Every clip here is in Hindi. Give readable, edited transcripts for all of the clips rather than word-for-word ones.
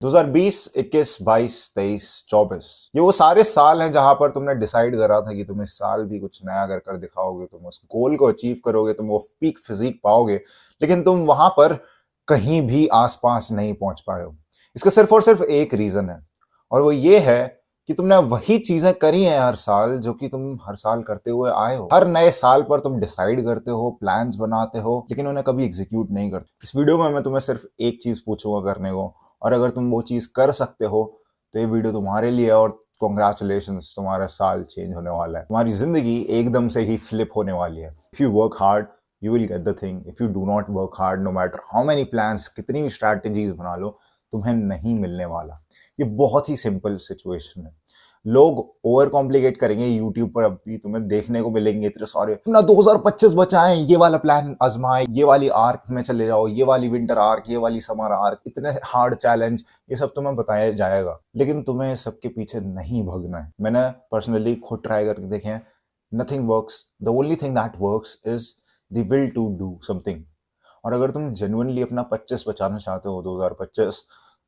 2020, 21, 22, 23, 24 ये वो सारे साल हैं जहां पर तुमने डिसाइड करा था कि तुम इस साल भी कुछ नया कर कर दिखाओगे, तुम उस गोल को अचीव करोगे, तुम वो पीक फिजिक पाओगे। लेकिन तुम वहां पर कहीं भी आसपास नहीं पहुंच पाए हो। इसका सिर्फ और सिर्फ एक रीजन है, और वो ये है कि तुमने वही चीजें करी हैं हर साल जो कि तुम हर साल करते हुए आए हो। हर नए साल पर तुम डिसाइड करते हो, प्लान्स बनाते हो, लेकिन उन्हें कभी एग्जीक्यूट नहीं करते। इस वीडियो में मैं तुम्हें सिर्फ एक चीज पूछूंगा करने को, और अगर तुम वो चीज कर सकते हो तो ये वीडियो तुम्हारे लिए है, और कॉन्ग्रेचुलेशंस, तुम्हारा साल चेंज होने वाला है, तुम्हारी जिंदगी एकदम से ही फ्लिप होने वाली है। If you work hard you will get the thing, if you do not work hard, no matter how many plans, कितनी भी स्ट्रैटेजीज बना लो, तुम्हें नहीं मिलने वाला। ये बहुत ही सिंपल सिचुएशन है। लोग ओवर कॉम्प्लिकेट करेंगे, यूट्यूब पर अभी तुम्हें देखने को मिलेंगे इतने सारे, अपना 2025 बचाएं, ये वाला प्लान आजमाएं, ये वाली आर्क में चले जाओ, ये वाली विंटर आर्क, ये वाली समर आर्क, इतने हार्ड चैलेंज, ये सब तुम्हें बताया जाएगा। लेकिन तुम्हें सबके पीछे नहीं भगना है। मैंने पर्सनली खुद ट्राई करके देखे हैं, nothing works. The only thing that works is the will to do something. और अगर तुम जेन्युइनली अपना 25 बचाना चाहते हो, 2025,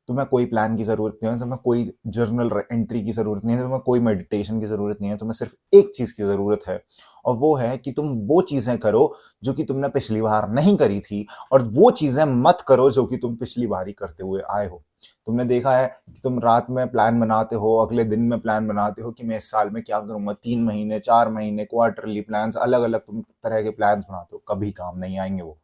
तुम्हें कोई प्लान की जरूरत नहीं है, तुम्हें कोई जर्नल एंट्री की जरूरत नहीं है, तुम्हें कोई मेडिटेशन की जरूरत नहीं है। तुम्हें सिर्फ एक चीज की जरूरत है, और वो है कि तुम वो चीजें करो जो कि तुमने पिछली बार नहीं करी थी, और वो चीजें मत करो जो कि तुम पिछली बार ही करते हुए आए हो। तुमने देखा है कि तुम रात में प्लान बनाते हो, अगले दिन में प्लान बनाते हो कि मैं इस साल में क्या करूंगा, 3 महीने, 4 महीने, क्वार्टरली प्लान, अलग अलग तुम तरह के प्लान बनाते हो। कभी काम नहीं आएंगे वो,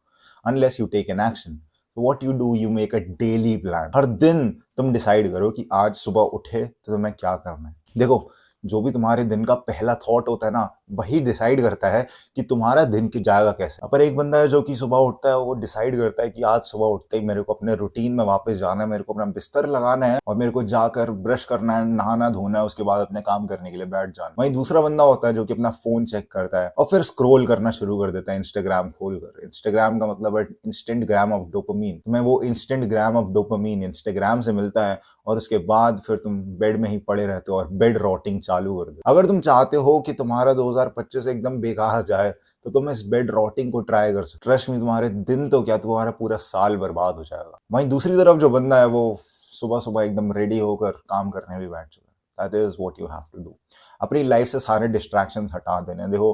unless you take an action. What you do, you make a daily plan. हर दिन तुम डिसाइड करो कि आज सुबह उठे तो तुम्हें क्या करना है। देखो, जो भी तुम्हारे दिन का पहला थॉट होता है ना, वही डिसाइड करता है कि तुम्हारा दिन की जाएगा कैसे। पर एक बंदा है जो कि सुबह उठता है, वो डिसाइड करता है कि आज सुबह उठते ही मेरे को अपने रूटीन में वापस जाना है, मेरे को अपना बिस्तर लगाना है, और मेरे को जाकर ब्रश करना है, नहाना धोना है, उसके बाद अपने काम करने के लिए बैठ जाना। वहीं दूसरा बंदा होता है जो कि अपना फोन चेक करता है और फिर स्क्रोल करना शुरू कर देता है, इंस्टाग्राम खोलकर। इंस्टाग्राम का मतलब है इंस्टेंट ग्राम ऑफ डोपामीन। तुम्हें वो instant gram of dopamine Instagram से मिलता है, और उसके बाद फिर तुम बेड में ही पड़े रहते हो और बेड रॉटिंग चालू कर दो। अगर तुम चाहते हो कि तुम्हारा 2025 एकदम बेकार जाए, तो तुम इस बेड रॉटिंग को ट्राई कर सकते। ट्रस्ट में, तुम्हारे दिन तो क्या, तुम्हारा पूरा साल बर्बाद हो जाएगा। वहीं दूसरी तरफ जो बंदा है, वो सुबह सुबह एकदम रेडी होकर काम करने भी बैठ चुका है। That is what you have to do. अपनी लाइफ से सारे डिस्ट्रैक्शंस हटा देने। देखो,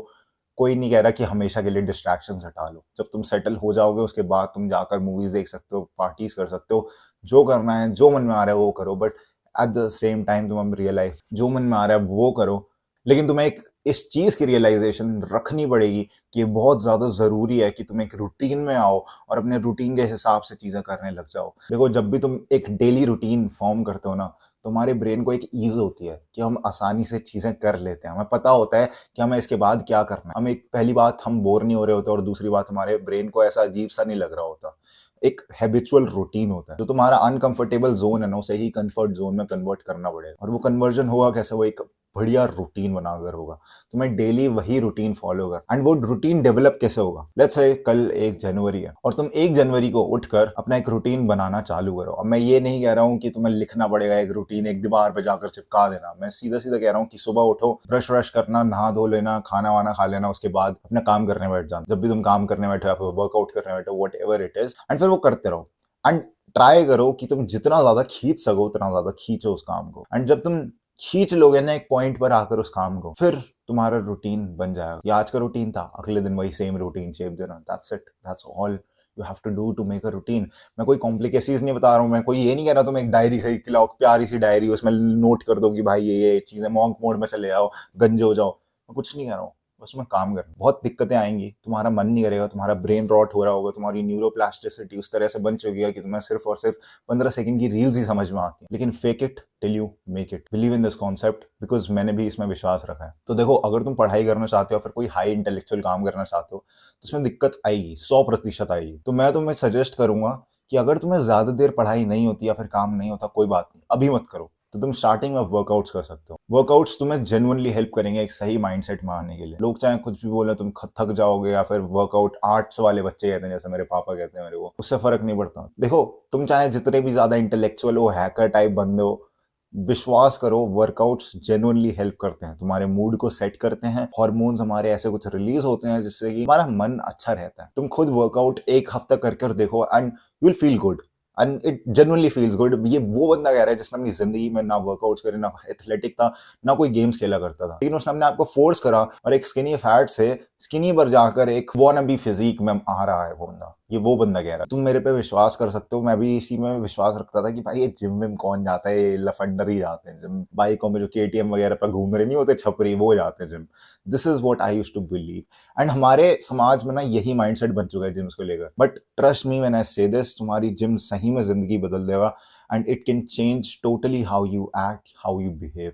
कोई नहीं कह रहा कि हमेशा के लिए डिस्ट्रैक्शंस हटा लो। जब तुम सेटल हो जाओगे, उसके बाद तुम जाकर मूवीज देख सकते हो, पार्टीज कर सकते हो, जो करना है, जो मन में आ रहा है वो करो। But at the same time तुम रियलाइज, जो मन में आ रहा है वो करो, लेकिन तुम्हें एक इस चीज की रियलाइजेशन रखनी पड़ेगी कि ये बहुत ज्यादा जरूरी है कि तुम एक रूटीन में आओ और अपने रूटीन के हिसाब से चीजें करने लग जाओ। देखो, जब भी तुम एक डेली रूटीन फॉर्म करते हो ना, तुम्हारे ब्रेन को एक ईज होती है कि हम आसानी से चीजें कर लेते हैं। हमें पता होता है कि हमें इसके बाद क्या करना है। हम एक, पहली बात, हम बोर नहीं हो रहे होते, और दूसरी बात, हमारे ब्रेन को ऐसा अजीब सा नहीं लग रहा होता। एक हैबिचुअल रूटीन होता है। जो तुम्हारा अनकंफर्टेबल जोन है ना, उसे ही कंफर्ट जोन में कन्वर्ट करना पड़ेगा। और वो कन्वर्जन होगा कैसे? वो एक बढ़िया रूटीन बनाकर होगा। तुम्हें डेली वही रूटीन फॉलो कर। एंड वो रूटीन डेवलप कैसे होगा? लेट्स से कल 1 जनवरी है, और तुम 1 जनवरी को उठकर अपना एक रूटीन बनाना चालू करो। अब मैं ये नहीं कह रहा हूँ कि तुम्हें लिखना पड़ेगा एक रूटीन, एक दीवार पे जाकर चिपका देना। मैं सीधा सीधा कह रहा हूँ कि सुबह उठो, ब्रश व्रश करना, नहा धो लेना, खाना वाना खा लेना, उसके बाद अपना काम करने बैठ जाना। जब भी तुम काम करने बैठो या फिर वर्कआउट करने बैठो, what ever it is, and फिर वो करते रहो। एंड ट्राई करो कि तुम जितना ज्यादा खींच सको उतना ज्यादा खींचो उस काम को। एंड जब तुम खींच लोगे ना एक पॉइंट पर आकर उस काम को, फिर तुम्हारा रूटीन बन जाएगा। ये आज का रूटीन था, अगले दिन वही सेम रूटीन शेप देना। That's it, that's all you have to do to make a routine. मैं कोई कॉम्प्लिकेसीज नहीं बता रहा हूँ, मैं कोई ये नहीं कह रहा तुम एक डायरी खरीद के लाओ, प्यारी सी डायरी, उसमें नोट कर दो कि भाई ये चीजें, मॉन्क मोड में चले आओ, गंजे हो जाओ। मैं कुछ नहीं कह रहा हूँ, उसमें काम करना। बहुत दिक्कतें आएंगी, तुम्हारा मन नहीं करेगा, तुम्हारा ब्रेन रॉट हो रहा होगा, तुम्हारी न्यूरोप्लास्टिसिटी उस तरह से बन चुकी है कि तुम्हें सिर्फ और सिर्फ 15 सेकंड की रील्स ही समझ में आती है। लेकिन fake it till you make it. Believe in this concept, because मैंने भी इसमें विश्वास रखा है। तो देखो, अगर तुम पढ़ाई करना चाहते हो, फिर कोई हाई इंटेलेक्चुअल काम करना चाहते हो, तो इसमें दिक्कत आएगी, 100% आएगी। तो मैं तुम्हें सजेस्ट करूंगा कि अगर तुम्हें ज्यादा देर पढ़ाई नहीं होती या फिर काम नहीं होता, कोई बात नहीं, अभी मत करो। तो तुम स्टार्टिंग में वर्कआउट्स कर सकते हो। वर्कआउट्स तुम्हें जेन्युइनली हेल्प करेंगे एक सही माइंडसेट में आने के लिए। लोग चाहे कुछ भी बोले, तुम थक जाओगे, या फिर वर्कआउट आर्ट्स वाले बच्चे कहते हैं, जैसे मेरे पापा कहते हैं मेरे को, उससे फर्क नहीं पड़ता। देखो, तुम चाहे जितने भी ज्यादा इंटेलेक्चुअल हो, हैकर टाइप बंदे हो, विश्वास करो, वर्कआउट्स जेन्युइनली हेल्प करते हैं, तुम्हारे मूड को सेट करते हैं, हार्मोन्स हमारे ऐसे कुछ रिलीज होते हैं जिससे कि हमारा मन अच्छा रहता है। तुम खुद वर्कआउट एक हफ्ता कर कर देखो, and you will feel good. And it genuinely feels good. ये वो बंदा कह रहा है जिसने अपनी जिंदगी में ना वर्कआउट्स करे, ना एथलेटिक था, ना कोई गेम्स खेला करता था, लेकिन उसने अपने आप को फोर्स करा और एक स्किनी फैट से स्किनी पर जाकर एक वॉनबी फिजिक में आ रहा है वो बंदा। ये वो बंदा कह रहा है। तुम मेरे पे विश्वास कर सकते हो, मैं भी इसी में विश्वास रखता था कि भाई ये जिम में कौन जाता है, ये लफंडर ही जाते हैं जिम, बाइकों में जो केटीएम वगैरह पर घूम रहे नहीं होते छपरी, वो जाते हैं gym. This is what I used to believe. And हमारे समाज में ना यही माइंडसेट बन चुका है जिम्स को लेकर। But trust me when I से दिस, तुम्हारी जिम सही में जिंदगी बदल देगा and it can change totally how you act, how you behave.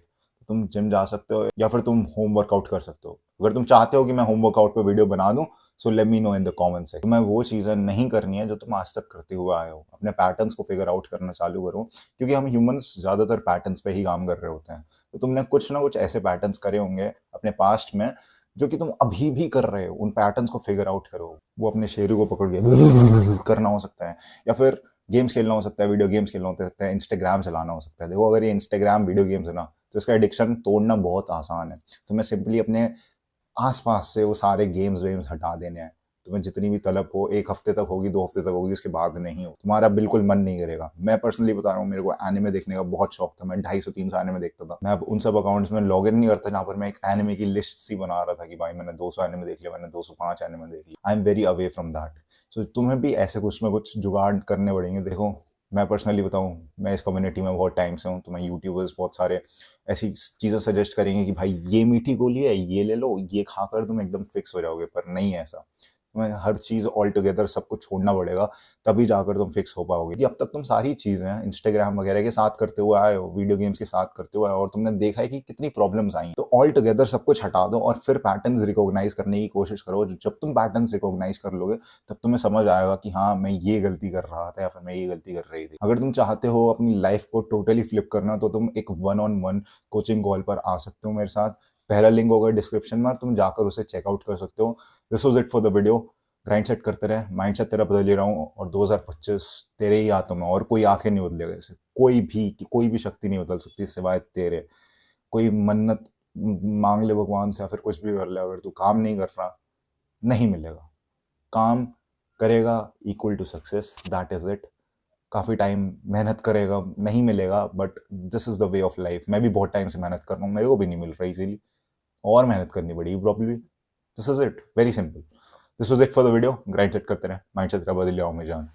तुम जिम जा सकते हो या फिर तुम होम वर्कआउट कर सकते हो। अगर तुम चाहते हो कि मैं होम वर्कआउट पे वीडियो बना दूं, so let me know in the comment section. तुम्हें वो चीज़ें नहीं करनी है जो तुम आज तक करते हुए आए हो। अपने पैटर्न्स को फिगर आउट करना चालू करो, क्योंकि हम ह्यूमंस ज़्यादातर पैटर्न्स पे ही काम कर रहे होते हैं। तो तुमने कुछ ना कुछ ऐसे पैटर्न्स करे होंगे अपने पास्ट में जो कि तुम अभी भी कर रहे हो। उन पैटर्न्स को फिगर आउट करो। वो अपने शेरू को पकड़ के करना हो सकता है, या फिर गेम्स खेलना हो सकता है, वीडियो गेम्स खेलना हो सकता है, इंस्टाग्राम चलाना हो सकता है। देखो, अगर ये इंस्टाग्राम वीडियो गेम्स है ना, तो इसका एडिक्शन तोड़ना बहुत आसान है। तुम्हें सिंपली अपने आसपास से वो सारे गेम्स वेम्स हटा देने हैं। तुम्हें जितनी भी तलब हो, 1 हफ्ते तक होगी, 2 हफ्ते तक होगी, उसके बाद नहीं हो। तुम्हारा बिल्कुल मन नहीं करेगा। मैं पर्सनली बता रहा हूँ, मेरे को एनिमे देखने का बहुत शौक था। मैं 250-300 एनिमे देखता था। मैं अब उन सब अकाउंट्स में लॉग इन नहीं करता जहाँ पर मैं एक एनिमे की लिस्ट सी बना रहा था कि भाई मैंने 200 एनिमे देख लिया, मैंने 205 एनिमे देख लिया। I am very away from that. So तुम्हें भी ऐसे कुछ ना कुछ जुगाड़ करने पड़ेंगे। देखो, मैं पर्सनली बताऊं, मैं इस कम्युनिटी में बहुत टाइम से हूँ, तो मैं यूट्यूबर्स बहुत सारे ऐसी चीज़ें सजेस्ट करेंगे कि भाई ये मीठी गोली है, ये ले लो, ये खाकर तुम एकदम फिक्स हो जाओगे। पर नहीं है ऐसा। तुम्हें हर चीज़ ऑल टुगेदर सब कुछ छोड़ना पड़ेगा, तभी जाकर तुम फिक्स हो पाओगे। कि अब तक तुम सारी चीज़ें इंस्टाग्राम वगैरह के साथ करते हुए आए हो, वीडियो गेम्स के साथ करते हुए आए हो, और तुमने देखा है कि कितनी प्रॉब्लम्स आई। तो ऑल टुगेदर सब कुछ हटा दो और फिर पैटर्न्स रिकॉग्नाइज करने की कोशिश करो। जब तुम पैटर्न्स रिकॉग्नाइज कर लोगे, तब तुम्हें समझ आएगा कि हाँ, मैं ये गलती कर रहा था या फिर मैं ये गलती कर रही थी। अगर तुम चाहते हो अपनी लाइफ को टोटली फ्लिप करना, तो तुम एक 1-on-1 कोचिंग कॉल पर आ सकते हो मेरे साथ। पहला लिंक होगा डिस्क्रिप्शन में, तुम जाकर उसे चेकआउट कर सकते हो। This was it for the video. Grind set करते रहे, माइंड सेट तेरा बदल ही रहा हूँ, और 2025 तेरे ही हाथों में, और कोई आंखें नहीं बदलेगा इसे। कोई भी शक्ति नहीं बदल सकती सिवाय तेरे। कोई मन्नत मांग ले भगवान से या फिर कुछ भी कर ले, अगर तू काम नहीं कर रहा, नहीं मिलेगा। काम करेगा equal to success, that is it. काफ़ी टाइम मेहनत करेगा, नहीं मिलेगा, but this is the way of life. मैं भी बहुत टाइम से मेहनत कर रहा हूँ, मेरे को भी नहीं मिल रहा इजीली, और मेहनत करनी पड़ेगी probably. This is it, very simple. This was it for the video. Grind set करते रहे, माइंड सेट बदल जाओ मेरी जान।